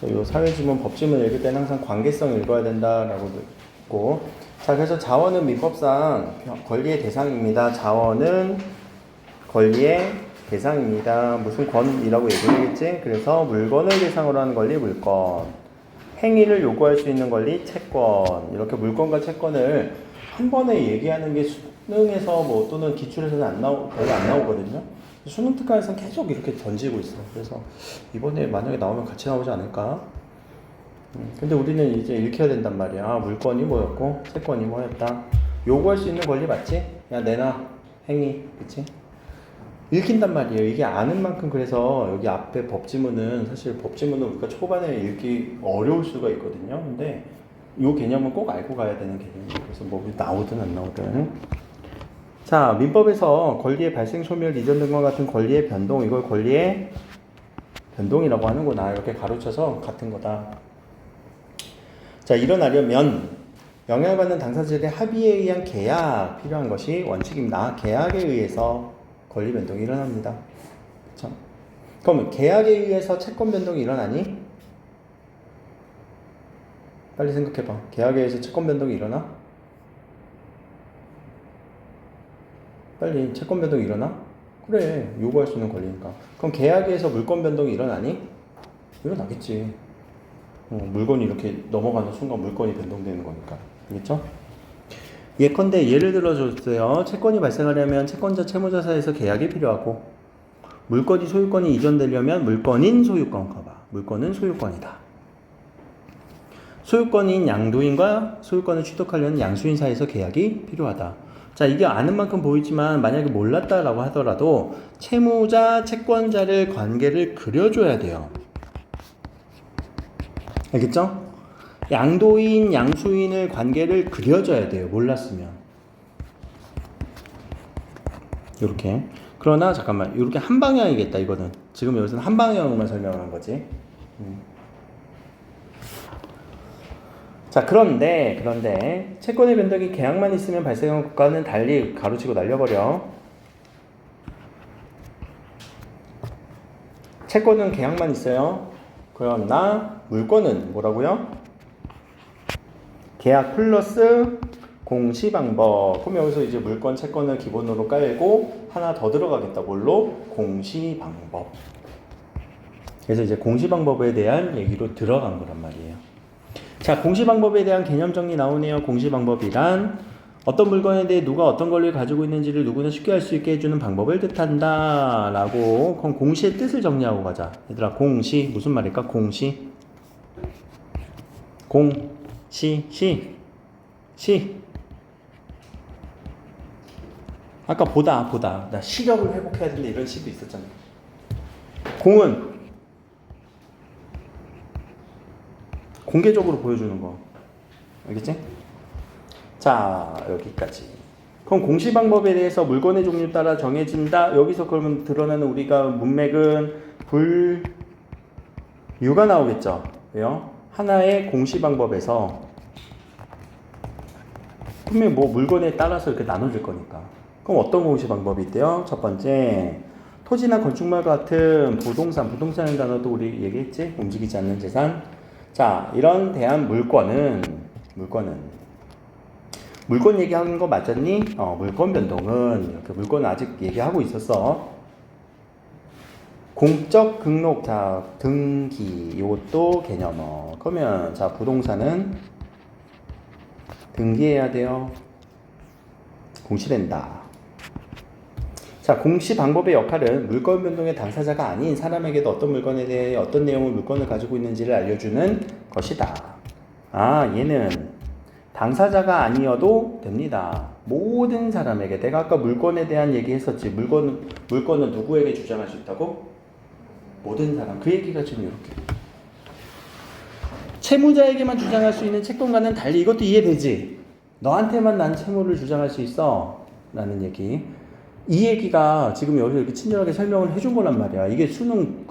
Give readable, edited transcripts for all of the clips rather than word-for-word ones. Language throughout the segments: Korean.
이 사회지문, 법지문 읽을 때는 항상 관계성 읽어야 된다라고 있고, 자, 그래서 자원은 민법상 권리의 대상입니다. 자원은 권리의 대상입니다. 무슨 권이라고 얘기하겠지? 그래서 물건을 대상으로 하는 권리 물건, 행위를 요구할 수 있는 권리 채권. 이렇게 물건과 채권을 한 번에 얘기하는 게 수능에서 뭐 또는 기출에서는 거의 안 나오거든요. 수능 특강에서는 계속 이렇게 던지고 있어. 그래서 이번에 만약에 나오면 같이 나오지 않을까? 근데 우리는 이제 읽혀야 된단 말이야. 아, 물건이 뭐였고 채권이 뭐였다. 요구할 수 있는 권리 맞지? 야, 내놔. 행위. 그치? 읽힌단 말이에요. 이게 아는 만큼. 그래서 여기 앞에 법지문은 사실 법지문은 우리가 초반에 읽기 어려울 수가 있거든요. 근데 이 개념은 꼭 알고 가야 되는 개념이에요. 그래서 뭐 나오든 안 나오든. 자, 민법에서 권리의 발생, 소멸, 이전 등과 같은 권리의 변동, 이걸 권리의 변동이라고 하는구나. 이렇게 가로쳐서 같은 거다. 자, 일어나려면 영향받는 당사자들의 합의에 의한 계약 필요한 것이 원칙입니다. 계약에 의해서 권리 변동이 일어납니다. 그렇죠? 그럼 계약에 의해서 채권 변동이 일어나니? 빨리 생각해봐. 계약에 의해서 채권 변동이 일어나? 빨리 채권 변동이 일어나? 그래, 요구할 수 있는 권리니까. 그럼 계약에 의해서 물건 변동이 일어나니? 일어나겠지. 물건이 이렇게 넘어가는 순간 물건이 변동되는 거니까. 알겠죠? 예컨대 예를 들어줬어요. 채권이 발생하려면 채권자 채무자 사이에서 계약이 필요하고, 물건이 소유권이 이전되려면 물건인 소유권 커봐. 물건은 소유권이다. 소유권인 양도인과 소유권을 취득하려는 양수인 사이에서 계약이 필요하다. 자, 이게 아는 만큼 보이지만 만약에 몰랐다라고 하더라도 채무자, 채권자를 관계를 그려줘야 돼요. 알겠죠? 양도인, 양수인을 관계를 그려줘야 돼요. 몰랐으면. 이렇게. 그러나 잠깐만, 이렇게 한 방향이겠다. 이거는 지금 여기서는 한 방향으로만 설명하는 거지. 자, 그런데 채권의 변동이 계약만 있으면 발생한 것과는 달리 가로치고 날려버려. 채권은 계약만 있어요. 그러나 물건은 뭐라고요? 계약 플러스 공시 방법. 그럼 여기서 이제 물건, 채권을 기본으로 깔고 하나 더 들어가겠다. 뭘로? 공시 방법. 그래서 이제 공시 방법에 대한 얘기로 들어간 거란 말이에요. 자, 공시 방법에 대한 개념 정리 나오네요. 공시 방법이란 어떤 물건에 대해 누가 어떤 권리를 가지고 있는지를 누구나 쉽게 알 수 있게 해주는 방법을 뜻한다 라고. 그럼 공시의 뜻을 정리하고 가자. 얘들아, 공시 무슨 말일까? 공시 시 아까 보다 나 시력을 회복해야 된다 이런 시도 있었잖아. 공은 공개적으로 보여주는 거. 알겠지? 자, 여기까지. 그럼 공시 방법에 대해서 물건의 종류 따라 정해진다. 여기서 그러면 드러나는 우리가 문맥은 불유가 나오겠죠. 왜요? 하나의 공시 방법에서 그러면 뭐 물건에 따라서 이렇게 나눠질 거니까. 그럼 어떤 공시 방법이 있대요? 첫 번째, 토지나 건축물과 같은 부동산이라는 단어도 우리 얘기했지? 움직이지 않는 재산. 자, 이런 대한 물건 얘기하는 거 맞았니? 물건 변동은 이렇게 물건 아직 얘기하고 있었어. 공적 등록, 자, 등기, 이것도 개념어. 그러면 자, 부동산은 등기해야 돼요. 공시된다. 자, 공시 방법의 역할은 물건 변동의 당사자가 아닌 사람에게도 어떤 물건에 대해 어떤 내용의 물건을 가지고 있는지를 알려주는 것이다. 아, 얘는 당사자가 아니어도 됩니다. 모든 사람에게. 내가 아까 물건에 대한 얘기 했었지. 물건은 누구에게 주장할 수 있다고? 모든 사람. 그 얘기가 지금 이렇게. 채무자에게만 주장할 수 있는 채권과는 달리. 이것도 이해되지? 너한테만 난 채무를 주장할 수 있어 라는 얘기. 이 얘기가 지금 여기서 이렇게 친절하게 설명을 해준 거란 말이야. 이게 수능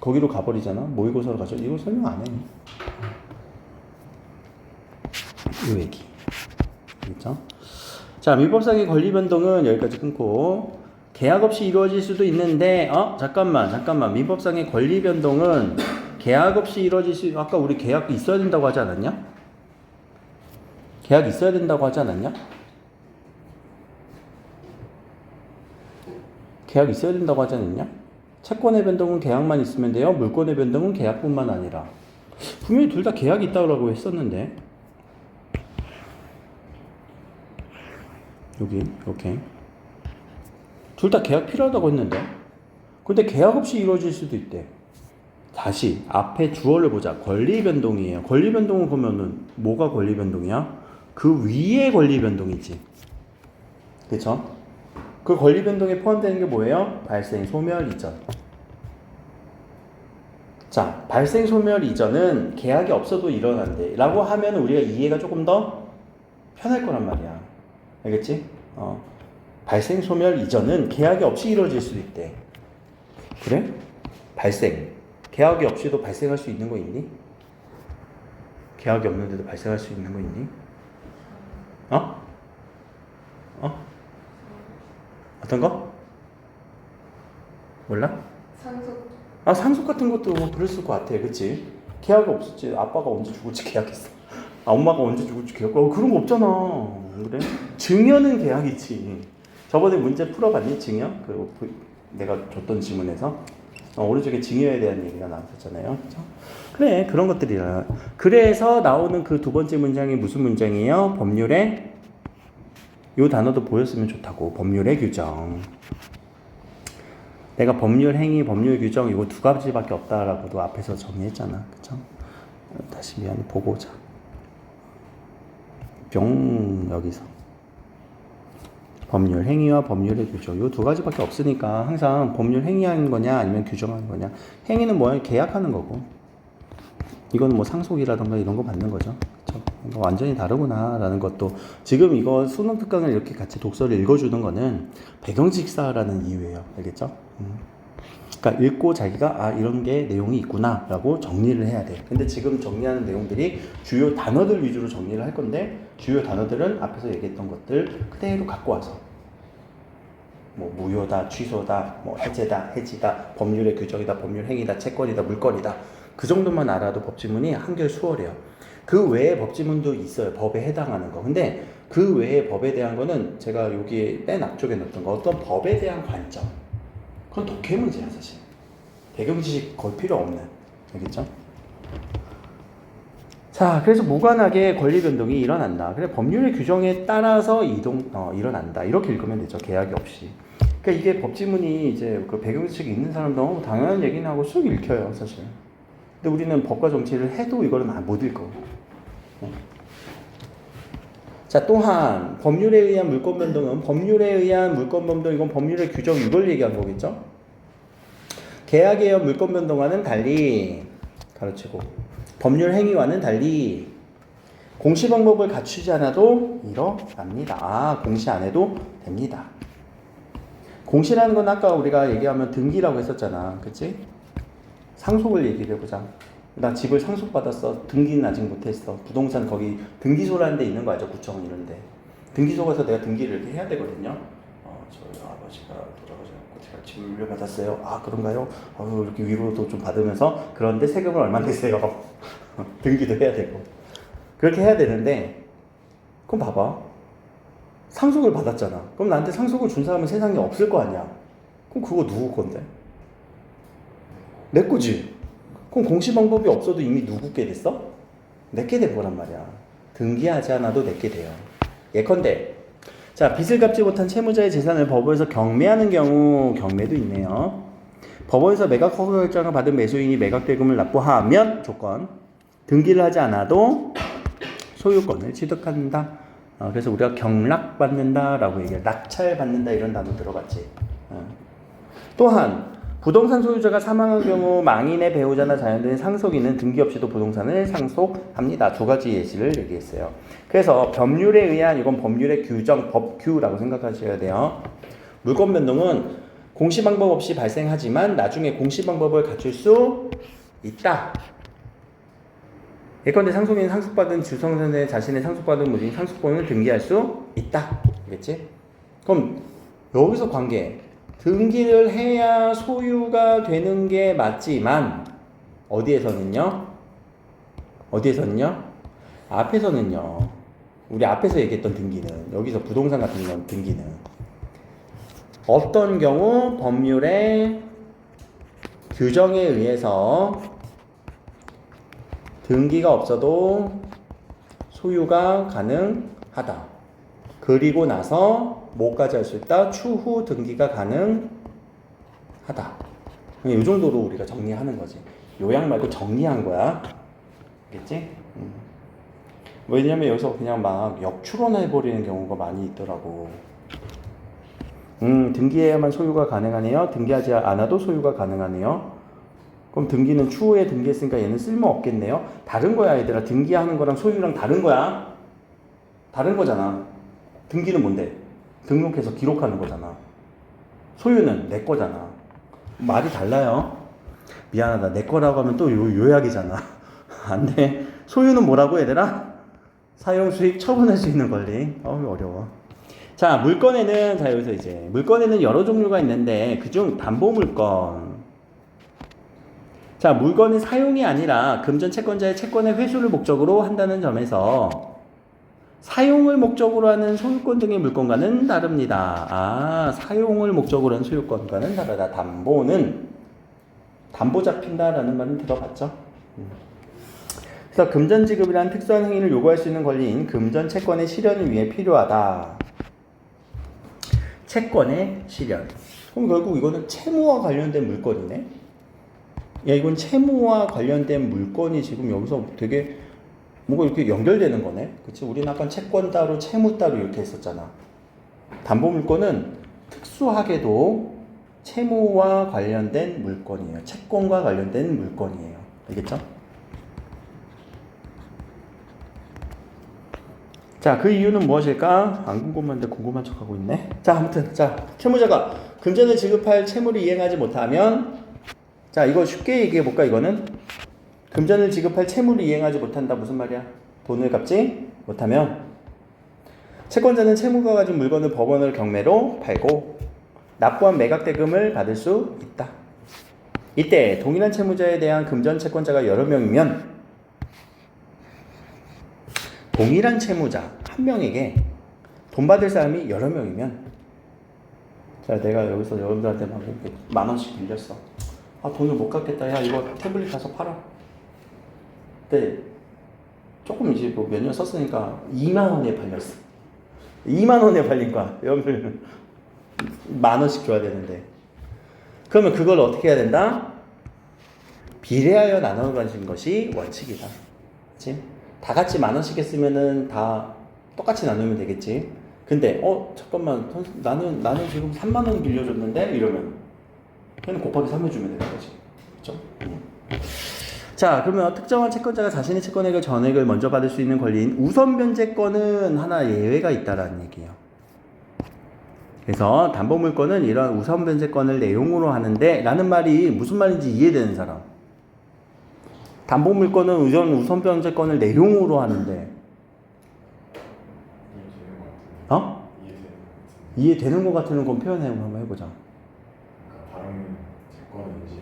거기로 가버리잖아. 모의고사로 가죠. 이거 설명 안 해. 이 얘기. 그렇죠? 자, 민법상의 권리 변동은 여기까지 끊고, 계약 없이 이루어질 수도 있는데, 잠깐만. 민법상의 권리 변동은 계약 없이 이루어질 수, 아까 우리 계약 있어야 된다고 하지 않았냐? 계약 있어야 된다고 하지 않았냐? 계약 있어야 된다고 하지 않았냐? 채권의 변동은 계약만 있으면 돼요. 물권의 변동은 계약뿐만 아니라. 분명히 둘 다 계약이 있다고 했었는데. 여기 이렇게 둘 다 계약 필요하다고 했는데, 근데 계약 없이 이루어질 수도 있대. 다시 앞에 주어를 보자. 권리 변동이에요. 권리 변동은 보면은 뭐가 권리 변동이야? 그 위에 권리 변동이지. 그쵸? 그 권리 변동에 포함되는 게 뭐예요? 발생, 소멸, 이전. 자, 발생, 소멸, 이전은 계약이 없어도 일어난대 라고 하면 우리가 이해가 조금 더 편할 거란 말이야. 알겠지? 발생, 소멸, 이전은 계약이 없이 이루어질 수도 있대. 그래? 발생. 계약이 없이도 발생할 수 있는 거 있니? 계약이 없는데도 발생할 수 있는 거 있니? 어떤 거? 몰라? 상속. 상속 같은 것도 뭐 그랬을 것 같아. 그치? 계약이 없었지. 아빠가 언제 죽을지 계약했어. 엄마가 언제 죽을지 계약했어. 그런 거 없잖아. 그래? 증여는 계약이지. 저번에 문제 풀어봤니? 증여? 내가 줬던 지문에서 오른쪽에 증여에 대한 얘기가 나왔었잖아요. 그래, 그런 것들이야. 그래서 나오는 그 두 번째 문장이 무슨 문장이에요? 법률의, 요 단어도 보였으면 좋다고. 법률의 규정. 내가 법률 행위, 법률 규정 이거 두 가지밖에 없다라고도 앞에서 정리했잖아. 그쵸? 다시 미안해, 보고 오자. 뿅, 여기서. 법률 행위와 법률의 규정 요 두 가지밖에 없으니까 항상 법률 행위하는 거냐 아니면 규정하는 거냐. 행위는 뭐야? 계약하는 거고, 이건 뭐 상속이라던가 이런 거 받는 거죠. 그쵸? 완전히 다르구나 라는 것도, 지금 이거 수능 특강을 이렇게 같이 독서를 읽어주는 거는 배경직사라는 이유예요. 알겠죠? 그러니까 읽고 자기가 이런 게 내용이 있구나 라고 정리를 해야 돼. 근데 지금 정리하는 내용들이 주요 단어들 위주로 정리를 할 건데, 주요 단어들은 앞에서 얘기했던 것들 그대로 갖고 와서 뭐 무효다, 취소다, 뭐 해제다, 해지다, 법률의 규정이다, 법률 행위다, 채권이다, 물건이다, 그 정도만 알아도 법지문이 한결 수월해요. 그 외에 법지문도 있어요. 법에 해당하는 거. 근데 그 외에 법에 대한 거는 제가 여기 맨 앞쪽에 넣었던 거, 어떤 법에 대한 관점, 그건 독해 문제야 사실. 배경지식 거의 필요 없는. 알겠죠? 자, 그래서 무관하게 권리 변동이 일어난다. 그래, 법률의 규정에 따라서 일어난다. 이렇게 읽으면 되죠. 계약이 없이. 그러니까 이게 법지문이 이제 그 배경지식이 있는 사람도 당연한 얘기는 하고 쑥 읽혀요, 사실. 근데 우리는 법과 정치를 해도 이거는 못 읽어. 자, 또한 법률에 의한 물권 변동은, 법률에 의한 물권 변동, 이건 법률의 규정, 이걸 얘기한 거겠죠? 계약에 의한 물권 변동과는 달리 가르치고, 법률 행위와는 달리 공시 방법을 갖추지 않아도 일어납니다. 공시 안 해도 됩니다. 공시라는 건 아까 우리가 얘기하면 등기라고 했었잖아. 그치? 상속을 얘기를 해보자. 나 집을 상속받았어. 등기는 아직 못했어. 부동산 거기 등기소라는 데 있는 거 알죠? 구청 이런 데. 등기소 가서 내가 등기를 이렇게 해야 되거든요. 저희 아버지가 돌아가셔서 제가 집을 물려받았어요. 그런가요? 이렇게 위로도 좀 받으면서, 그런데 세금을 얼마 내세요? 등기도 해야 되고. 그렇게 해야 되는데, 그럼 봐봐. 상속을 받았잖아. 그럼 나한테 상속을 준 사람은 세상에 없을 거 아니야. 그럼 그거 누구 건데? 내 거지. 그럼 공시 방법이 없어도 이미 누구께 됐어? 내게 된 거란 말이야. 등기하지 않아도 내게 돼요. 예컨대, 자, 빚을 갚지 못한 채무자의 재산을 법원에서 경매하는 경우, 경매도 있네요. 법원에서 매각 허가 결정을 받은 매수인이 매각 대금을 납부하면 조건, 등기를 하지 않아도 소유권을 취득한다. 그래서 우리가 경락받는다라고 얘기해요. 낙찰받는다 이런 단어 들어봤지. 또한 부동산 소유자가 사망한 경우 망인의 배우자나 자연된 상속인은 등기 없이도 부동산을 상속합니다. 두 가지 예시를 얘기했어요. 그래서 법률에 의한, 이건 법률의 규정, 법규라고 생각하셔야 돼요. 물권 변동은 공시 방법 없이 발생하지만 나중에 공시 방법을 갖출 수 있다. 예컨대 상속인이 상속받은 주성선에 자신의 상속받은 물인 상속권을 등기할 수 있다. 알겠지? 그럼 여기서 관계, 등기를 해야 소유가 되는 게 맞지만 어디에서는요? 어디에서는요? 앞에서는요. 우리 앞에서 얘기했던 등기는, 여기서 부동산 같은 건 등기는 어떤 경우 법률의 규정에 의해서 등기가 없어도 소유가 가능하다. 그리고 나서 뭐까지 할 수 있다? 추후 등기가 가능하다. 이 정도로 우리가 정리하는 거지. 요약 말고 정리한 거야. 알겠지? 왜냐면 여기서 그냥 막 역추론해버리는 경우가 많이 있더라고. 등기해야만 소유가 가능하네요. 등기하지 않아도 소유가 가능하네요. 그럼 등기는 추후에 등기했으니까 얘는 쓸모 없겠네요. 다른 거야, 얘들아. 등기하는 거랑 소유랑 다른 거야. 다른 거잖아. 등기는 뭔데? 등록해서 기록하는 거잖아. 소유는 내 거잖아. 말이 달라요. 미안하다. 내 거라고 하면 또 요약이잖아. 안 돼. 소유는 뭐라고, 얘들아? 사용, 수익, 처분할 수 있는 권리. 어려워. 자, 물건에는, 자, 여기서 이제, 물건에는 여러 종류가 있는데, 그중 담보물건. 자, 물건은 사용이 아니라 금전 채권자의 채권의 회수를 목적으로 한다는 점에서 사용을 목적으로 하는 소유권 등의 물건과는 다릅니다. 아, 사용을 목적으로 하는 소유권과는 다르다. 담보는 담보 잡힌다라는 말은 들어봤죠? 그래서 금전 지급이라는 특수한 행위를 요구할 수 있는 권리인 금전 채권의 실현을 위해 필요하다. 채권의 실현. 그럼 결국 이거는 채무와 관련된 물건이네. 야, 이건 채무와 관련된 물건이 지금 여기서 되게 뭔가 이렇게 연결되는 거네. 그치? 우리는 아까 채권 따로 채무 따로 이렇게 했었잖아. 담보물건은 특수하게도 채무와 관련된 물건이에요. 채권과 관련된 물건이에요. 알겠죠? 자, 그 이유는 무엇일까? 안 궁금한데 궁금한 척하고 있네. 자, 아무튼 자, 채무자가 금전을 지급할 채무를 이행하지 못하면, 자, 이거 쉽게 얘기해 볼까? 이거는 금전을 지급할 채무를 이행하지 못한다. 무슨 말이야? 돈을 갚지 못하면 채권자는 채무가 가진 물건을 법원을 경매로 팔고 납부한 매각 대금을 받을 수 있다. 이때 동일한 채무자에 대한 금전 채권자가 여러 명이면 동일한 채무자 한 명에게 돈 받을 사람이 여러 명이면, 자, 내가 여기서 여러분들한테 막 이렇게 10,000원씩 빌렸어. 아, 돈을 못 갚겠다. 야, 이거 태블릿 가서 팔아. 근데 조금 이제 뭐 몇 년 썼으니까 20,000원에 팔렸어. 20,000원에 팔린 거야. 여러분들 10,000원씩 줘야 되는데. 그러면 그걸 어떻게 해야 된다? 비례하여 나눠 가진 것이 원칙이다. 그치? 다 같이 10,000원씩 했으면은 다 똑같이 나누면 되겠지. 근데 잠깐만, 나는 지금 30,000원 빌려줬는데 이러면 걔는 곱하기 3 해주면 되는 거지. 그렇죠? 자, 그러면 특정한 채권자가 자신의 채권액을 전액을 먼저 받을 수 있는 권리인 우선 변제권은 하나 예외가 있다라는 얘기예요. 그래서 담보물건은 이런 우선 변제권을 내용으로 하는데, 라는 말이 무슨 말인지 이해되는 사람. 담보물건은 우선 변제권을 내용으로 하는데, 이해되는 것 같은 건 표현해 한번 해보자. 다른 채권인지.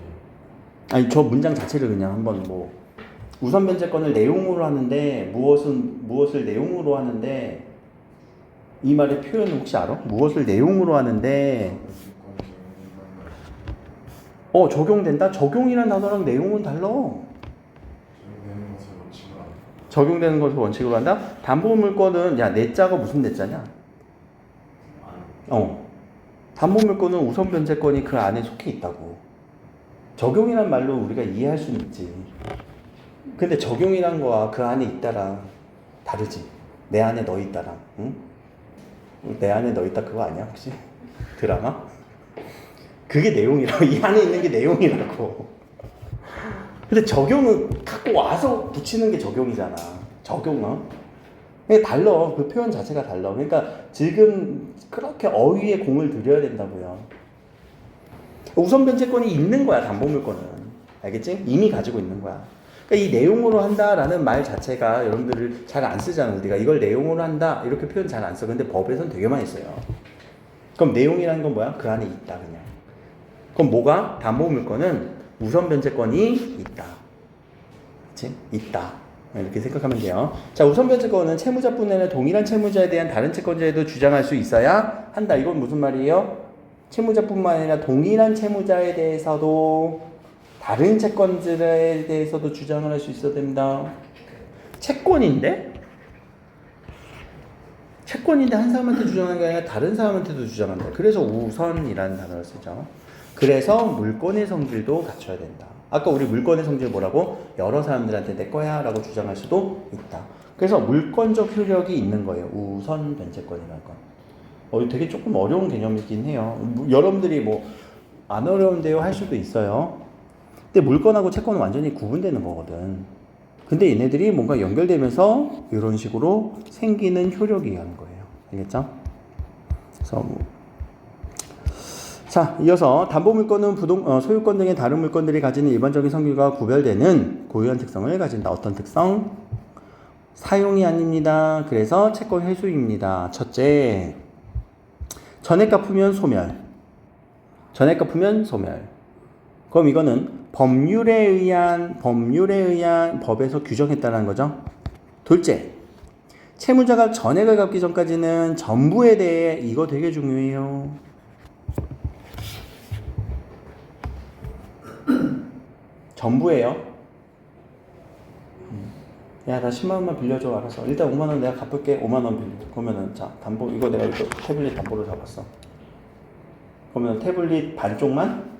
아니, 저 문장 자체를 그냥 한번 뭐 우선 변제권을 내용으로 하는데 무엇을 내용으로 하는데, 이 말의 표현은 혹시 알아? 무엇을 내용으로 하는데 적용된다? 적용이란 단어랑 내용은 달라. 적용되는 것을 원칙으로 한다? 담보물건은, 야, 내자가 무슨 내자냐? 담보물건은 우선 변제권이 그 안에 속해 있다고. 적용이란 말로 우리가 이해할 수는 있지. 근데 적용이란 거와 그 안에 있다랑 다르지. 내 안에 너 있다랑. 응? 내 안에 너 있다 그거 아니야 혹시? 드라마? 그게 내용이라고. 이 안에 있는 게 내용이라고. 근데 적용은 갖고 와서 붙이는 게 적용이잖아. 적용은. 그게 달라. 그 표현 자체가 달라. 그러니까 지금 그렇게 어휘에 공을 들여야 된다고요. 우선 변제권이 있는 거야, 담보물건은. 알겠지? 이미 가지고 있는 거야. 그러니까 이 내용으로 한다라는 말 자체가 여러분들을 잘 안 쓰잖아. 우리가 이걸 내용으로 한다 이렇게 표현 잘 안 써. 근데 법에서는 되게 많이 써요. 그럼 내용이라는 건 뭐야? 그 안에 있다 그냥. 그럼 뭐가? 담보물건은 우선 변제권이 있다. 그치? 있다. 이렇게 생각하면 돼요. 자, 우선 변제권은 채무자뿐 아니라 동일한 채무자에 대한 다른 채권자에도 주장할 수 있어야 한다. 이건 무슨 말이에요? 채무자뿐만 아니라 동일한 채무자에 대해서도 다른 채권자에 대해서도 주장을 할 수 있어야 됩니다. 채권인데 한 사람한테 주장하는 게 아니라 다른 사람한테도 주장한다. 그래서 우선이라는 단어를 쓰죠. 그래서 물권의 성질도 갖춰야 된다. 아까 우리 물권의 성질 뭐라고? 여러 사람들한테 내 거야 라고 주장할 수도 있다. 그래서 물권적 효력이 있는 거예요. 우선 변제권이라는 건. 되게 조금 어려운 개념이긴 해요. 여러분들이 뭐 안 어려운데요 할 수도 있어요. 근데 물권하고 채권은 완전히 구분되는 거거든. 근데 얘네들이 뭔가 연결되면서 이런 식으로 생기는 효력이 하는 거예요. 알겠죠? 그래서 자, 이어서 담보물권은 소유권 등의 다른 물건들이 가지는 일반적인 성질과 구별되는 고유한 특성을 가진다. 어떤 특성? 사용이 아닙니다. 그래서 채권 회수입니다. 첫째, 전액 갚으면 소멸. 전액 갚으면 소멸. 그럼 이거는 법률에 의한 법에서 규정했다는 거죠. 둘째, 채무자가 전액을 갚기 전까지는 전부에 대해 이거 되게 중요해요. 전부예요. 야, 나 10만 원만 빌려줘. 알았어. 일단 5만 원 내가 갚을게. 5만 원 빌려. 그러면은 자, 담보 이거 내가 이거 태블릿 담보로 잡았어. 그러면 태블릿 반쪽만?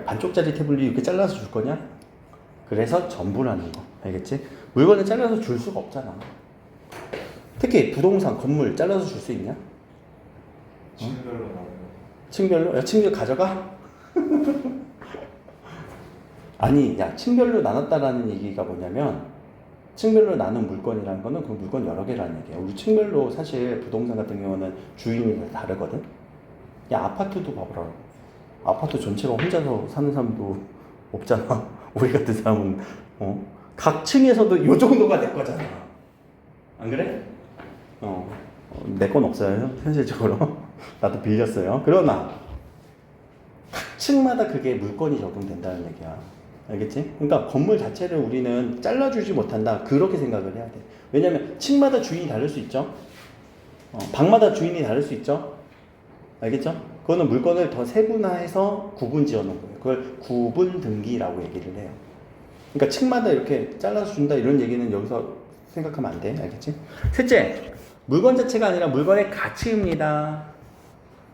반쪽짜리 태블릿 이렇게 잘라서 줄 거냐? 그래서 전부라는 거. 알겠지? 물건을 잘라서 줄 수가 없잖아. 특히 부동산, 건물 잘라서 줄 수 있냐? 층별로 나오는 층별로? 야, 층별 가져가? 아니, 야, 층별로 나눴다라는 얘기가 뭐냐면, 층별로 나눈 물건이라는 거는 그 물건 여러 개라는 얘기야. 우리 층별로 사실 부동산 같은 경우는 주인이 다르거든? 야, 아파트도 봐보라. 아파트 전체가 혼자서 사는 사람도 없잖아. 우리 같은 사람은, 각 층에서도 요 정도가 내 거잖아. 안 그래? 내 건 없어요, 현실적으로. 나도 빌렸어요. 그러나, 각 층마다 그게 물건이 적용된다는 얘기야. 알겠지? 그러니까 건물 자체를 우리는 잘라주지 못한다. 그렇게 생각을 해야 돼. 왜냐면 층마다 주인이 다를 수 있죠. 방마다 주인이 다를 수 있죠. 알겠죠? 그거는 물건을 더 세분화해서 구분 지어놓은 거예요. 그걸 구분 등기라고 얘기를 해요. 그러니까 층마다 이렇게 잘라서 준다 이런 얘기는 여기서 생각하면 안 돼. 알겠지? 셋째, 물건 자체가 아니라 물건의 가치입니다.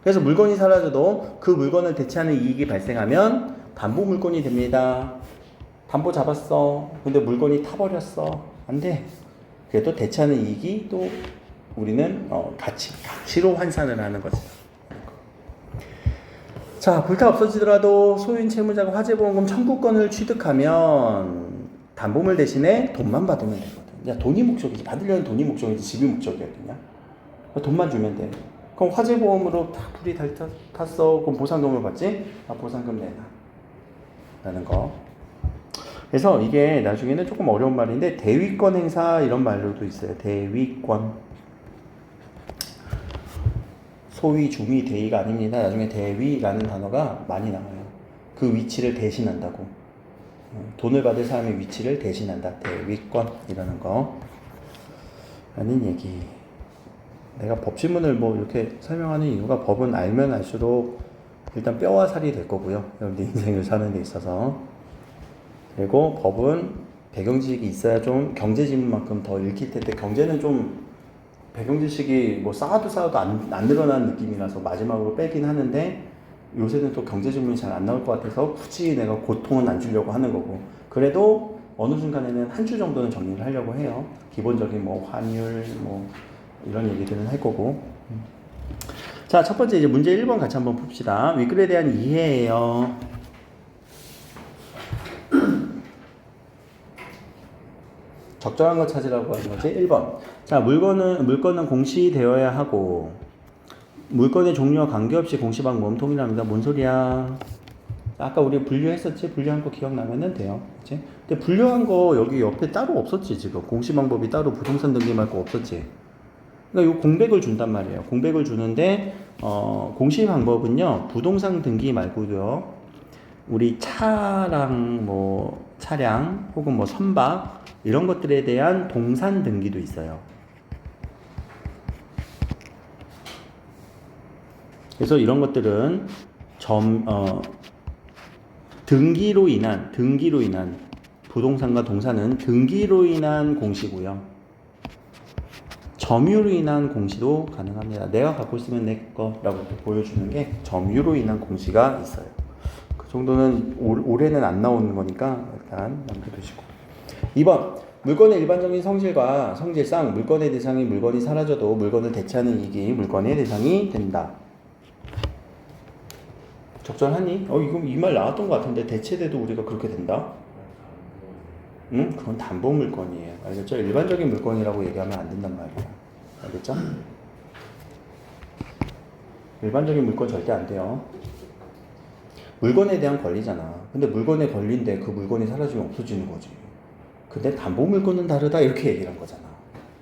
그래서 물건이 사라져도 그 물건을 대체하는 이익이 발생하면 담보 물건이 됩니다. 담보 잡았어. 근데 물건이 타버렸어. 안 돼. 그래도 대체하는 이익이 또 우리는 가치로 환산을 하는 거지. 자, 불타 없어지더라도 소유인 채무자가 화재보험금 청구권을 취득하면 담보물 대신에 돈만 받으면 되거든. 야, 돈이 목적이지. 받으려는 돈이 목적이지 집이 목적이었겠냐? 돈만 주면 돼. 그럼 화재보험으로 다 불이 탔어. 그럼 보상금을 받지? 보상금 내놔. 라는 거. 그래서 이게 나중에는 조금 어려운 말인데 대위권 행사 이런 말로도 있어요. 대위권. 소위, 중위, 대위가 아닙니다. 나중에 대위라는 단어가 많이 나와요. 그 위치를 대신한다고. 돈을 받을 사람의 위치를 대신한다. 대위권이라는 거. 라는 얘기. 내가 법지문을 뭐 이렇게 설명하는 이유가 법은 알면 알수록 일단 뼈와 살이 될 거고요. 여러분들 인생을 사는 데 있어서. 그리고 법은 배경지식이 있어야 좀 경제지문만큼 더 읽힐 텐데 경제는 좀 배경지식이 뭐 쌓아도 안 늘어나는 느낌이라서 마지막으로 빼긴 하는데 요새는 또 경제지문이 잘 안 나올 것 같아서 굳이 내가 고통은 안 주려고 하는 거고 그래도 어느 순간에는 한 주 정도는 정리를 하려고 해요. 기본적인 뭐 환율 뭐 이런 얘기들은 할 거고. 자, 첫 번째 이제 문제 1번 같이 한번 봅시다. 윗글에 대한 이해예요. 적절한 거 찾으라고 하는 거지. 1번. 자, 물건은 공시되어야 하고 물건의 종류와 관계없이 공시방법은 통일합니다. 뭔 소리야? 아까 우리 분류했었지? 분류한 거 기억나면은 돼요. 그치? 근데 분류한 거 여기 옆에 따로 없었지, 지금. 공시방법이 따로 부동산 등기 말고 없었지. 그러니까 요 공백을 준단 말이에요. 공백을 주는데, 공시방법은요, 부동산 등기 말고도요, 우리 차랑 뭐, 차량 혹은 뭐 선박 이런 것들에 대한 동산 등기도 있어요. 그래서 이런 것들은 등기로 인한 부동산과 동산은 등기로 인한 공시고요. 점유로 인한 공시도 가능합니다. 내가 갖고 있으면 내 거라고 보여주는 게 점유로 인한 공시가 있어요. 그 정도는 올해는 안 나오는 거니까 일단 남겨두시고. 2번 물건의 일반적인 성질과 성질상 물건의 대상이 물건이 사라져도 물건을 대체하는 이익이 물건의 대상이 된다. 적절하니? 이거 이 말 나왔던 것 같은데 대체돼도 우리가 그렇게 된다? 그건 담보 물건이에요. 알겠죠? 일반적인 물건이라고 얘기하면 안 된단 말이에요. 알겠죠? 일반적인 물건 절대 안 돼요. 물건에 대한 권리잖아. 근데 물건에 권리인데 그 물건이 사라지면 없어지는 거지. 근데 담보 물건은 다르다 이렇게 얘기를 한 거잖아.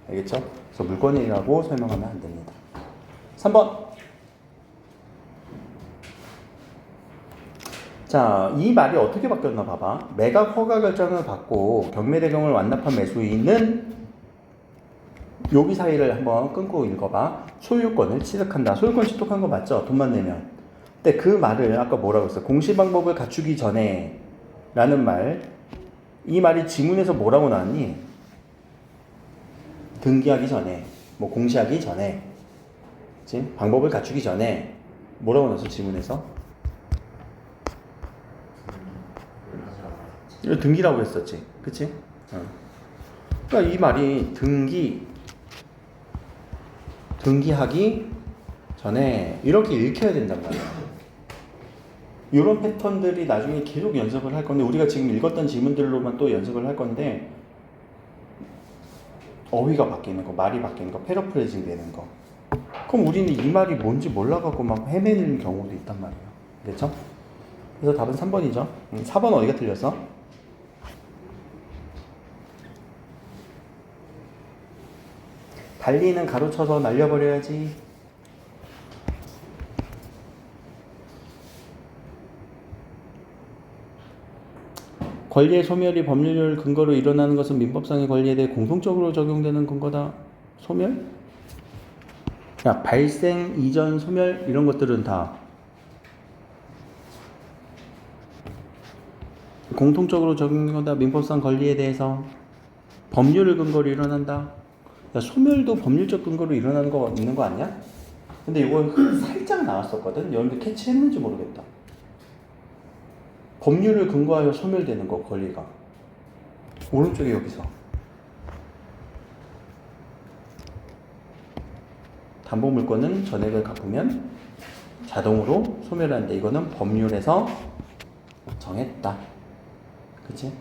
알겠죠? 그래서 물건이라고 설명하면 안 됩니다. 3번. 자, 이 말이 어떻게 바뀌었나 봐봐. 매각 허가 결정을 받고 경매대금을 완납한 매수인은 여기 사이를 한번 끊고 읽어봐. 소유권을 취득한다. 소유권 취득한 거 맞죠? 돈만 내면. 근데 그 말을 아까 뭐라고 했어? 공시방법을 갖추기 전에 라는 말. 이 말이 지문에서 뭐라고 나왔니? 등기하기 전에, 뭐 공시하기 전에, 그치? 방법을 갖추기 전에 뭐라고 나왔어? 지문에서? 이거 등기라고 했었지, 그치? 그러니까 이 말이 등기하기 전에 이렇게 읽혀야 된단 말이야. 이런 패턴들이 나중에 계속 연습을 할 건데 우리가 지금 읽었던 지문들로만 또 연습을 할 건데 어휘가 바뀌는 거, 말이 바뀌는 거, 패러프레이징 되는 거. 그럼 우리는 이 말이 뭔지 몰라가고 막 헤매는 경우도 있단 말이에요. 그렇죠? 그래서 답은 3번이죠. 4번 어디가 틀렸어? 달리는 가로쳐서 날려버려야지. 권리의 소멸이 법률 근거로 일어나는 것은 민법상의 권리에 대해 공통적으로 적용되는 근거다. 소멸? 야, 발생 이전 소멸 이런 것들은 다 공통적으로 적용된다. 민법상 권리에 대해서 법률을 근거로 일어난다. 야, 소멸도 법률적 근거로 일어나는 거 있는 거 아니야? 근데 이거 살짝 나왔었거든. 여러분들 캐치했는지 모르겠다. 법률을 근거하여 소멸되는 거, 권리가. 오른쪽에 여기서. 담보물건은 전액을 갚으면 자동으로 소멸하는데 이거는 법률에서 정했다. 그치?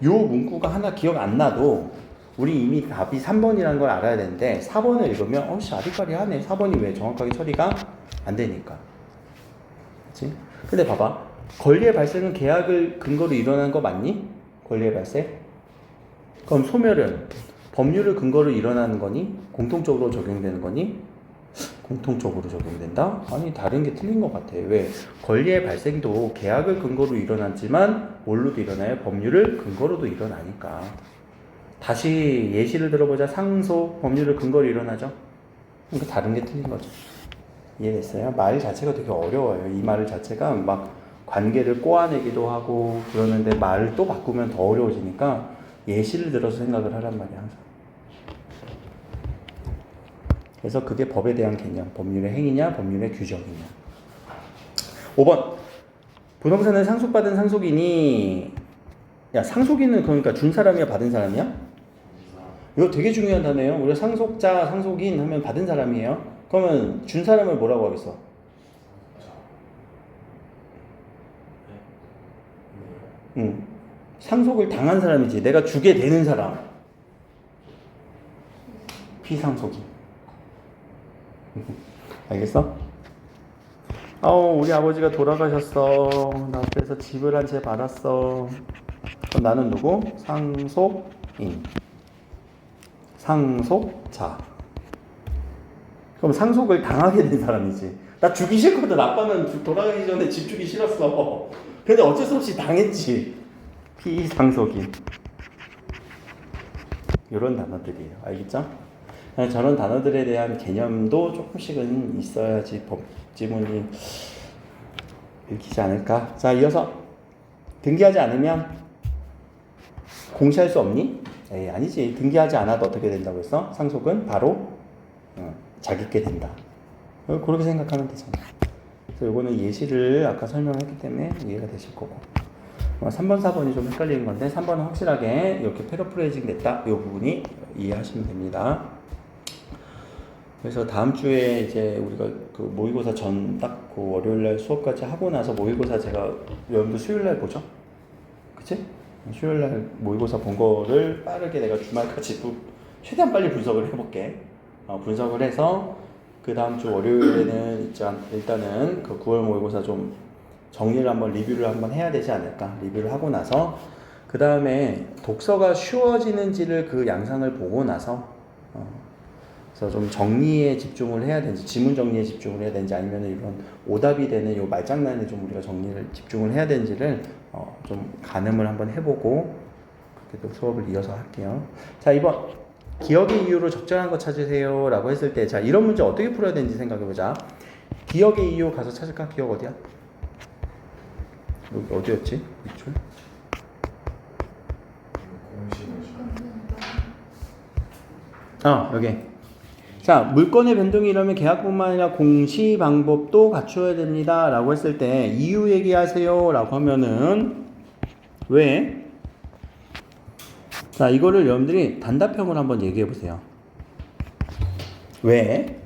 요 문구가 하나 기억 안 나도 우리 이미 답이 3번이라는 걸 알아야 되는데 4번을 읽으면 아리까리하네. 4번이 왜 정확하게 처리가 안 되니까. 그치? 근데 봐봐. 권리의 발생은 계약을 근거로 일어나는 거 맞니? 권리의 발생? 그럼 소멸은 법률을 근거로 일어나는 거니? 공통적으로 적용되는 거니? 공통적으로 적용된다? 아니 다른 게 틀린 것 같아. 왜? 권리의 발생도 계약을 근거로 일어났지만 뭘로도 일어나요? 법률을 근거로도 일어나니까. 다시 예시를 들어보자. 상속 법률을 근거로 일어나죠? 그러니까 다른 게 틀린 거죠. 이해됐어요? 말 자체가 되게 어려워요. 이 말 자체가 막 관계를 꼬아내기도 하고 그러는데 말을 또 바꾸면 더 어려워지니까 예시를 들어서 생각을 하란 말이야 항상. 그래서 그게 법에 대한 개념, 법률의 행위냐 법률의 규정이냐. 5번 부동산을 상속받은 상속인이 야 상속인은 그러니까 준 사람이야 받은 사람이야? 이거 되게 중요한 단어예요. 우리가 상속자 상속인 하면 받은 사람이에요. 그러면 준 사람을 뭐라고 하겠어? 상속을 당한 사람이지. 내가 주게 되는 사람. 피상속인. 알겠어? 우리 아버지가 돌아가셨어. 나 그래서 집을 한 채 받았어. 그럼 나는 누구? 상속인. 상속자. 그럼 상속을 당하게 된 사람이지. 나 주기 싫거든. 아빠는 돌아가기 전에 집 주기 싫었어. 근데 어쩔 수 없이 당했지. 피상속인. 이런 단어들이에요. 알겠죠? 저런 단어들에 대한 개념도 조금씩은 있어야지 법 지문이 읽히지 않을까. 자, 이어서 등기하지 않으면 공시할 수 없니? 에이, 아니지. 등기하지 않아도 어떻게 된다고 했어? 상속은 바로 자기께 된다. 그렇게 생각하면 되잖아. 그래서 이거는 예시를 아까 설명했기 때문에 이해가 되실 거고. 3번, 4번이 좀 헷갈리는 건데 3번은 확실하게 이렇게 패러프레이징 됐다. 이 부분이 이해하시면 됩니다. 그래서 다음 주에 이제 우리가 그 모의고사 전 딱 그 월요일날 수업까지 하고 나서 모의고사 제가 여러분들 수요일날 보죠? 그치? 수요일날 모의고사 본 거를 빠르게 내가 주말까지 최대한 빨리 분석을 해볼게. 분석을 해서 그 다음 주 월요일에는 일단은 그 9월 모의고사 좀 정리를 한번 리뷰를 한번 해야 되지 않을까. 리뷰를 하고 나서 그 다음에 독서가 쉬워지는지를 그 양상을 보고 나서 그래서 좀 정리에 집중을 해야 되는지, 지문 정리에 집중을 해야 되는지, 아니면 이런 오답이 되는 요 말장난에 좀 우리가 정리를 집중을 해야 되는지를 좀 가늠을 한번 해보고 그렇게 또 수업을 이어서 할게요. 자, 이번 기억의 이유로 적절한 거 찾으세요 라고 했을 때, 자, 이런 문제 어떻게 풀어야 되는지 생각해보자. 기억의 이유 가서 찾을까? 기억 어디야? 여기 어디였지? 이쪽? 여기. 자, 물건의 변동이 이러면 계약뿐만 아니라 공시 방법도 갖춰야 됩니다 라고 했을 때 이유 얘기하세요 라고 하면은 왜? 자, 이거를 여러분들이 단답형으로 한번 얘기해 보세요. 왜?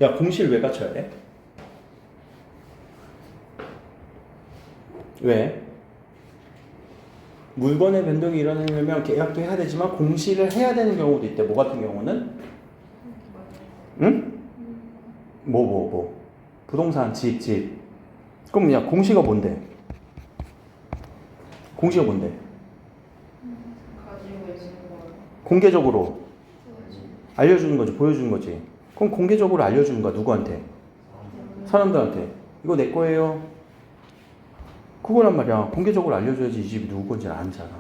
야, 공시를 왜 갖춰야 돼? 왜? 물건의 변동이 일어나려면 계약도 해야 되지만 공시를 해야 되는 경우도 있대. 뭐 같은 경우는? 응? 뭐. 부동산, 집. 그럼 야, 공시가 뭔데? 공시가 뭔데? 가지고 있는 거. 공개적으로 알려주는 거지, 보여주는 거지. 그럼 공개적으로 알려주는 거야, 누구한테? 사람들한테. 이거 내 거예요. 그거란 말이야. 공개적으로 알려줘야지 이 집이 누구 건지 알잖아.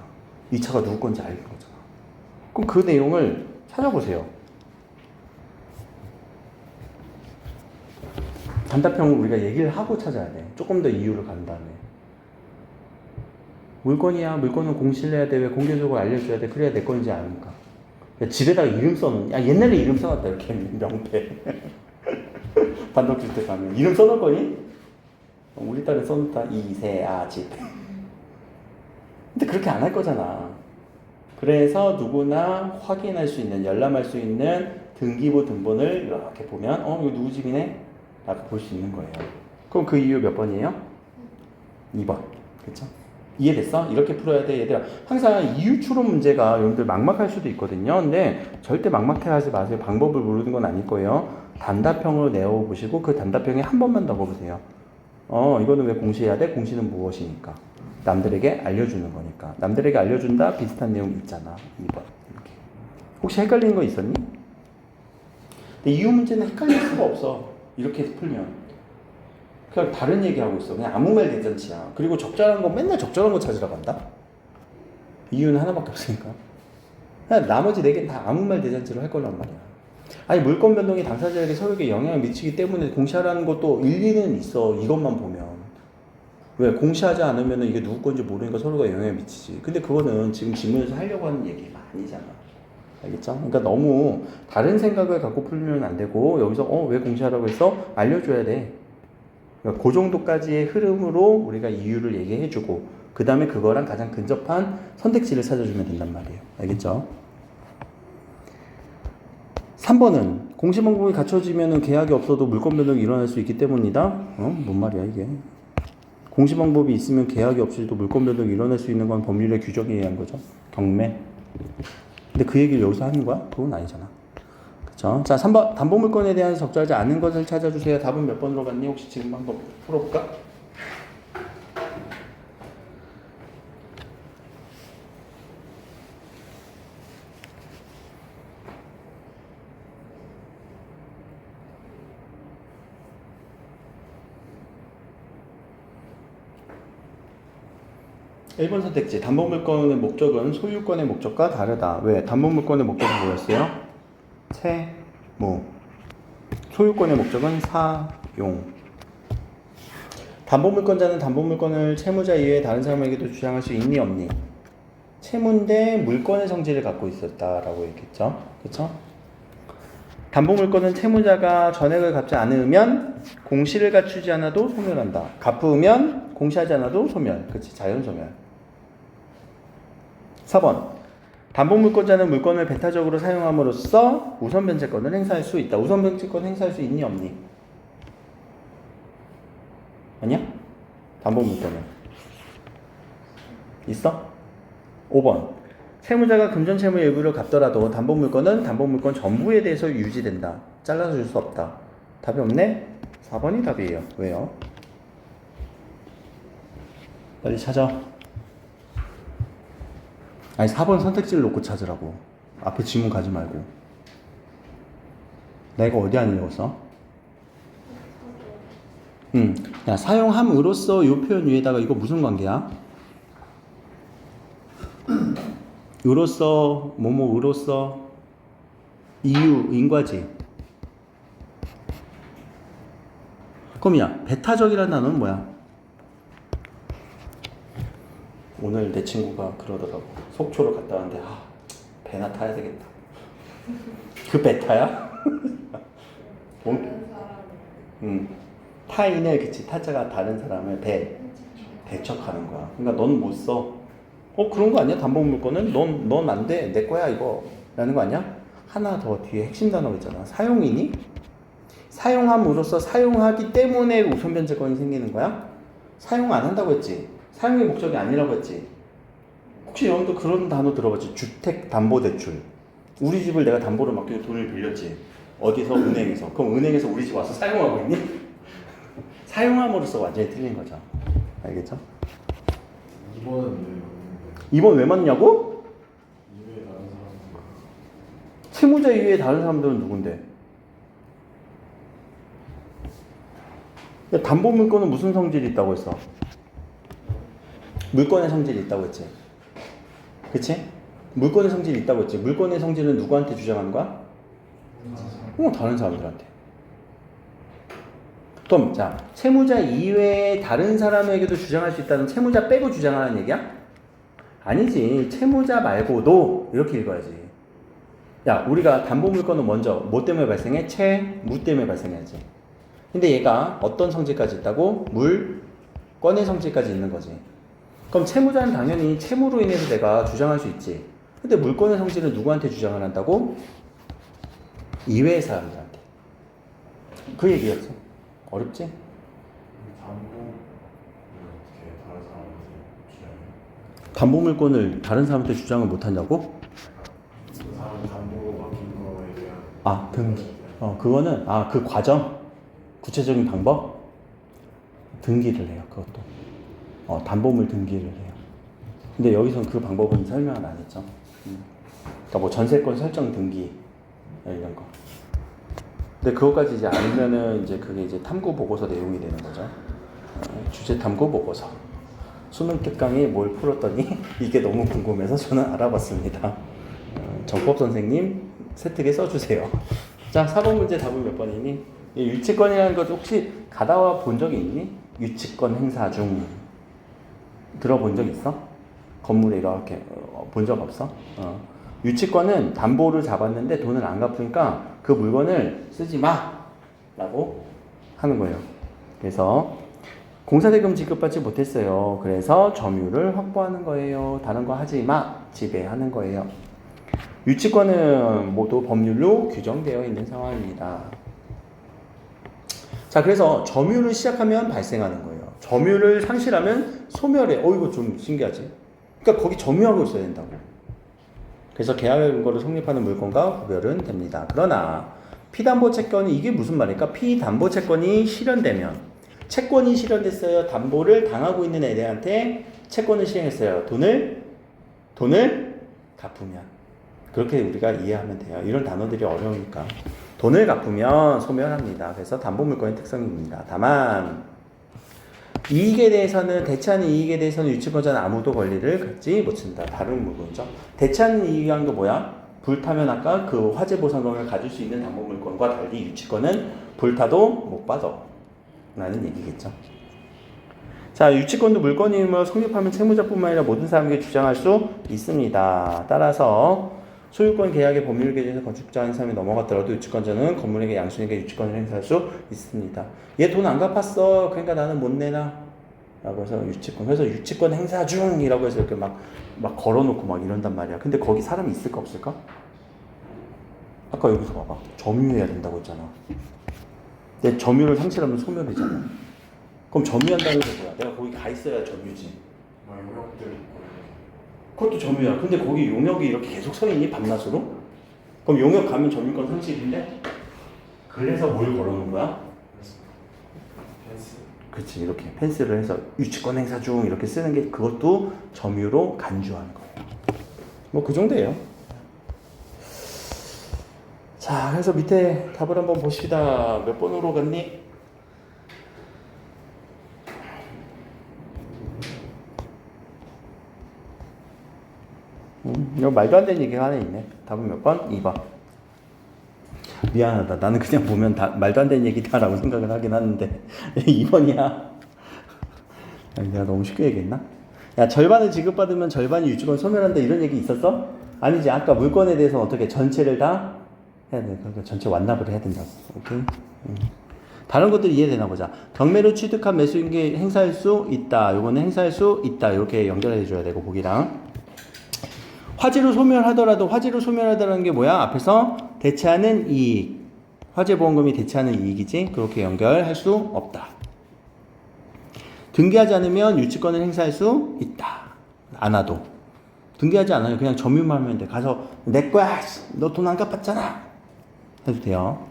이 차가 누구 건지 알는 거잖아. 그럼 그 내용을 찾아보세요. 단답형을 우리가 얘기를 하고 찾아야 돼. 조금 더 이유를 간 다음에. 물건이야. 물건은 공시를 해야 돼. 왜 공개적으로 알려줘야 돼. 그래야 내 건지 아니까. 집에다가 이름 써놓은, 야, 옛날에 이름 써놨다. 이렇게 명패. 단독주택 가면. 이름 써놓을 거니? 우리 딸은 써놓다. 이세아 집. 근데 그렇게 안 할 거잖아. 그래서 누구나 확인할 수 있는, 열람할 수 있는 등기부 등본을 이렇게 보면, 이거 누구 집이네? 라고 볼 수 있는 거예요. 그럼 그 이유 몇 번이에요? 2번. 그쵸? 이해됐어? 이렇게 풀어야 돼, 얘들아. 항상 이유 추론 문제가 여러분들 막막할 수도 있거든요. 근데 절대 막막해 하지 마세요. 방법을 모르는 건 아닐 거예요. 단답형으로 내어보시고 그 단답형에 한 번만 더 보세요. 이거는 왜 공시해야 돼? 공시는 무엇이니까? 남들에게 알려주는 거니까. 남들에게 알려준다? 비슷한 내용이 있잖아. 2번. 이렇게. 혹시 헷갈리는 거 있었니? 근데 이유 문제는 헷갈릴 수가 없어. 이렇게 풀면. 그냥 다른 얘기하고 있어. 그냥 아무 말 대잔치야. 그리고 적절한 거 맨날 적절한 거 찾으라고 한다? 이유는 하나밖에 없으니까. 그냥 나머지 4개는 다 아무 말 대잔치로 할 거란 말이야. 아니, 물건 변동이 당사자에게 서로에게 영향을 미치기 때문에 공시하라는 것도 일리는 있어. 이것만 보면. 왜? 공시하지 않으면 이게 누구 건지 모르니까 서로가 영향을 미치지. 근데 그거는 지금 지문에서 하려고 하는 얘기가 아니잖아. 알겠죠? 그러니까 너무 다른 생각을 갖고 풀면 안 되고, 여기서 왜 공시하라고 했어? 알려줘야 돼. 그러니까 그 정도까지의 흐름으로 우리가 이유를 얘기해주고, 그 다음에 그거랑 가장 근접한 선택지를 찾아주면 된단 말이에요. 알겠죠? 3번은 공시 방법이 갖춰지면 계약이 없어도 물건 변동이 일어날 수 있기 때문이다. 뭔 말이야 이게? 공시 방법이 있으면 계약이 없어도 물건 변동이 일어날 수 있는 건 법률의 규정에 의한 거죠. 경매. 근데 그 얘기를 여기서 하는 거야? 그건 아니잖아. 그쵸? 자, 3번 담보 물건에 대한 적절하지 않은 것을 찾아주세요. 답은 몇 번으로 갔니? 혹시 지금 한번 풀어볼까? 1번 선택지. 담보물건의 목적은 소유권의 목적과 다르다. 왜? 담보물건의 목적은 뭐였어요? 채무. 소유권의 목적은 사용. 담보물권자는 담보물건을 채무자 이외에 다른 사람에게도 주장할 수 있니 없니? 채무인데 물권의 성질을 갖고 있었다라고 얘기했죠. 그렇죠? 담보물건은 채무자가 전액을 갚지 않으면 공시를 갖추지 않아도 소멸한다. 갚으면 공시하지 않아도 소멸. 그렇지, 자연소멸. 4번. 담보물권자는 물건을 배타적으로 사용함으로써 우선변제권을 행사할 수 있다. 우선변제권 행사할 수 있니 없니? 아니야? 담보물권은 있어? 5번. 채무자가 금전채무 일부를 갚더라도 담보물건은 담보물건 전부에 대해서 유지된다. 잘라줄 수 없다. 답이 없네? 4번이 답이에요. 왜요? 빨리 찾아. 아니 4번 선택지를 놓고 찾으라고. 앞에 질문 가지 말고. 나 이거 어디 안 읽었어? 야, 사용함으로써 요 표현 위에다가 이거 무슨 관계야? 으로써 뭐뭐으로써 이유인 거지. 그럼 야, 배타적이라는 단어는 뭐야? 오늘 내 친구가 그러더라고. 속초로 갔다 왔는데 배나 타야 되겠다. 그 배타야? 타인을, 그치, 타자가 다른 사람을 배척하는 거야. 그러니까 넌 못 써. 그런 거 아니야? 담보물건은 넌 안 돼. 내 거야 이거. 라는 거 아니야? 하나 더 뒤에 핵심 단어가 있잖아. 사용이니? 사용함으로써 사용하기 때문에 우선변제권이 생기는 거야? 사용 안 한다고 했지? 사용의 목적이 아니라고 했지? 혹시 여러분도 그런 단어 들어봤지? 주택담보대출. 우리 집을 내가 담보로 맡기고 돈을 빌렸지. 어디서? 은행에서. 그럼 은행에서 우리 집 와서 사용하고 있니? 사용함으로써 완전히 틀린 거죠. 알겠죠? 2번 왜 맞냐고? 이외에 다른 사람. 채무자 이외에 다른 사람들은 누군데? 담보물건은 무슨 성질이 있다고 했어? 물건의 성질이 있다고 했지. 그치? 물건의 성질이 있다고 했지. 물건의 성질은 누구한테 주장하는 거야? 다른 사람들한테. 그럼 자, 채무자 이외에 다른 사람에게도 주장할 수 있다는 채무자 빼고 주장하는 얘기야? 아니지. 채무자 말고도 이렇게 읽어야지. 야, 우리가 담보물건은 먼저 뭐 때문에 발생해? 채무 때문에 발생해야지. 근데 얘가 어떤 성질까지 있다고? 물건의 성질까지 있는 거지. 그럼 채무자는 당연히 채무로 인해서 내가 주장할 수 있지. 근데 물건의 성질은 누구한테 주장을 한다고? 이외의 사람들한테. 그 얘기였어. 어렵지? 담보를 어떻게 다른 사람한테 주장해요? 담보물건을 다른 사람한테 주장을 못하냐고? 그 사람 담보로 맡긴 거에 대한 등기. 그거는, 그 과정? 구체적인 방법? 등기를 해요, 그것도. 담보물 등기를 해요. 근데 여기서는 그 방법은 설명을 안 했죠. 그러니까 뭐 전세권 설정 등기, 이런 거. 근데 그것까지 이제 알면은 이제 그게 이제 탐구 보고서 내용이 되는 거죠. 주제 탐구 보고서. 수능 특강이 뭘 풀었더니 이게 너무 궁금해서 저는 알아봤습니다. 정법 선생님 세특에 써주세요. 자, 4번 문제 답은 몇 번이니? 유치권이라는 것 혹시 가다와 본 적이 있니? 유치권 행사 중 들어본 적 있어? 건물에 이렇게 본 적 없어? 유치권은 담보를 잡았는데 돈을 안 갚으니까 그 물건을 쓰지 마! 라고 하는 거예요. 그래서 공사대금 지급받지 못했어요. 그래서 점유를 확보하는 거예요. 다른 거 하지 마! 지배하는 거예요. 유치권은 모두 법률로 규정되어 있는 상황입니다. 자, 그래서 점유를 시작하면 발생하는 거예요. 점유를 상실하면 소멸해. 이거 좀 신기하지? 그러니까 거기 점유하고 있어야 된다고. 그래서 계약의 근거로 성립하는 물건과 구별은 됩니다. 그러나 피담보 채권이 이게 무슨 말일까? 피담보 채권이 실현되면 채권이 실현됐어요. 담보를 당하고 있는 애들한테 채권을 시행했어요. 돈을 갚으면. 그렇게 우리가 이해하면 돼요. 이런 단어들이 어려우니까. 돈을 갚으면 소멸합니다. 그래서 담보물건의 특성입니다. 다만 이익에 대해서는 대체하는 이익에 대해서는 유치권자는 아무도 권리를 갖지 못한다. 다른 부분이죠. 대체하는 이익이란 게 뭐야? 불타면 아까 그 화재 보상금을 가질 수 있는 담보물권과 달리 유치권은 불타도 못 받아. 라는 얘기겠죠. 자, 유치권도 물권임을 성립하면 채무자뿐만 아니라 모든 사람에게 주장할 수 있습니다. 따라서 소유권 계약의 법률 기준에서 건축자인 사람이 넘어갔더라도 유치권자는 건물에게 양수인에게 유치권을 행사할 수 있습니다. 얘 돈 안 갚았어. 그러니까 나는 못 내나? 라고 해서 유치권. 그래서 유치권 행사 중이라고 해서 이렇게 막 걸어놓고 막 이런단 말이야. 근데 거기 사람이 있을까 없을까? 아까 여기서 봐봐. 점유해야 된다고 했잖아. 근데 점유를 상실하면 소멸이잖아. 그럼 점유한다는 게 뭐야? 내가 거기 가 있어야 점유지. 막 용역들 있고. 그것도 점유야. 근데 거기 용역이 이렇게 계속 서 있니? 밤낮으로? 그럼 용역 가면 점유권 상실인데? 그래서 뭘 걸어놓은 거야? 펜스. 그렇지. 이렇게 펜스를 해서 유치권 행사 중 이렇게 쓰는 게 그것도 점유로 간주하는 거예요. 뭐 그 정도예요. 자, 그래서 밑에 답을 한번 봅시다. 몇 번으로 갔니? 이거 말도 안 되는 얘기가 하나 있네. 답은 몇 번? 2번. 미안하다. 나는 그냥 보면 다 말도 안 되는 얘기다라고 생각을 하긴 하는데 2번이야. 내가 너무 쉽게 얘기했나? 야, 절반을 지급받으면 절반이 유치권 소멸한다 이런 얘기 있었어? 아니지. 아까 물건에 대해서 어떻게 전체를 다 해야 돼. 그러니까 전체 완납을 해야 된다고. 오케이? 다른 것들 이해되나 보자. 경매로 취득한 매수인에게 행사할 수 있다. 요거는 행사할 수 있다. 이렇게 연결해 줘야 되고 보기랑. 화재로 소멸하더라도 화재로 소멸하더라는 게 뭐야? 앞에서 대체하는 이익. 화재보험금이 대체하는 이익이지. 그렇게 연결할 수 없다. 등기하지 않으면 유치권을 행사할 수 있다. 안 와도. 등기하지 않아요. 그냥 점유만 하면 돼. 가서 내 거야. 너 돈 안 갚았잖아. 해도 돼요.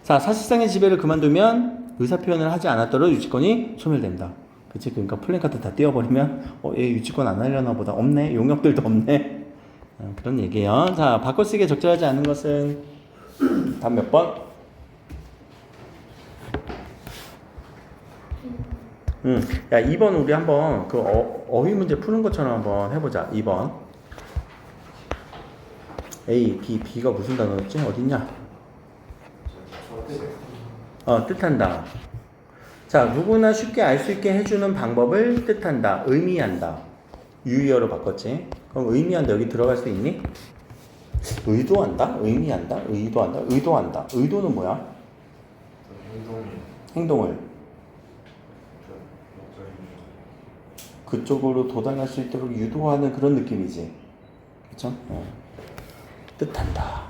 자, 사실상의 지배를 그만두면 의사표현을 하지 않았더라도 유치권이 소멸됩니다. 그치? 그러니까 플랜카드 다 띄워버리면 얘 유치권 안 하려나 보다. 없네. 용역들도 없네. 그런 얘기예요. 자, 바꿔쓰기에 적절하지 않은 것은 답 몇 번? 야, 2번 우리 한번 그 어휘 문제 푸는 것처럼 한번 해보자. 2번. A, B, B가 무슨 단어였지? 어딨냐? 뜻한다. 자, 누구나 쉽게 알 수 있게 해주는 방법을 뜻한다. 의미한다. 유의어로 바꿨지. 그럼 의미한다. 여기 들어갈 수 있니? 의도한다? 의미한다? 의도한다? 의도한다. 의도는 뭐야? 행동을 그쪽으로 도달할 수 있도록 유도하는 그런 느낌이지. 그쵸? 뜻한다.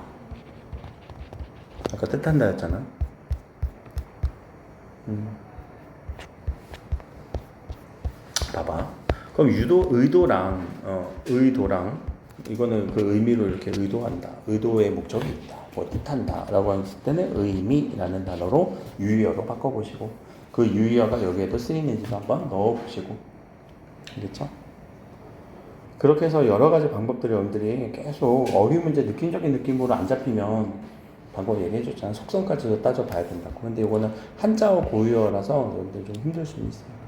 아까 뜻한다 였잖아. 봐봐. 그럼 의도랑 이거는 그 의미로 이렇게 의도한다. 의도의 목적이 있다. 뭐 뜻한다. 라고 했을 때는 의미라는 단어로 유의어로 바꿔보시고 그 유의어가 여기에도 쓰이는지도 한번 넣어보시고. 알겠죠? 그렇게 해서 여러 가지 방법들이 여러분들이 계속 어휘 문제 느낌적인 느낌으로 안 잡히면 방법 얘기해줬잖아. 속성까지도 따져봐야 된다고. 근데 이거는 한자어 고유어라서 여러분들 좀 힘들 수 있어요.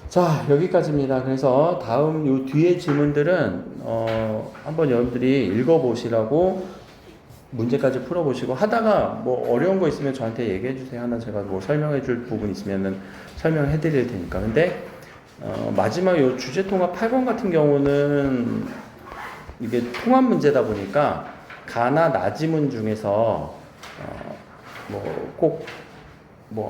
자, 여기까지입니다. 그래서 다음 요 뒤에 질문들은 한번 여러분들이 읽어보시라고 문제까지 풀어보시고 하다가 뭐 어려운 거 있으면 저한테 얘기해 주세요. 하나 제가 뭐 설명해 줄 부분 있으면은 설명해 드릴 테니까. 근데 마지막 요 주제통합 8번 같은 경우는 이게 통합 문제다 보니까 가나 나지문 중에서 꼭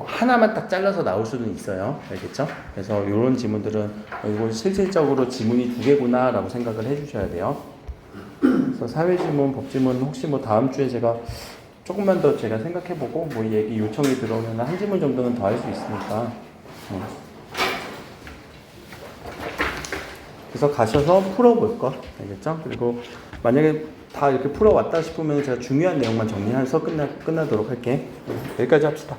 하나만 딱 잘라서 나올 수는 있어요. 알겠죠? 그래서 이런 지문들은 이거 실질적으로 지문이 2개구나 라고 생각을 해 주셔야 돼요. 그래서 사회지문, 법지문 혹시 뭐 다음 주에 제가 조금만 더 제가 생각해보고 뭐 얘기 요청이 들어오면 한 지문 정도는 더 할 수 있으니까. 그래서 가셔서 풀어볼 거. 알겠죠? 그리고 만약에 다 이렇게 풀어왔다 싶으면 제가 중요한 내용만 정리해서 끝나도록 할게. 여기까지 합시다.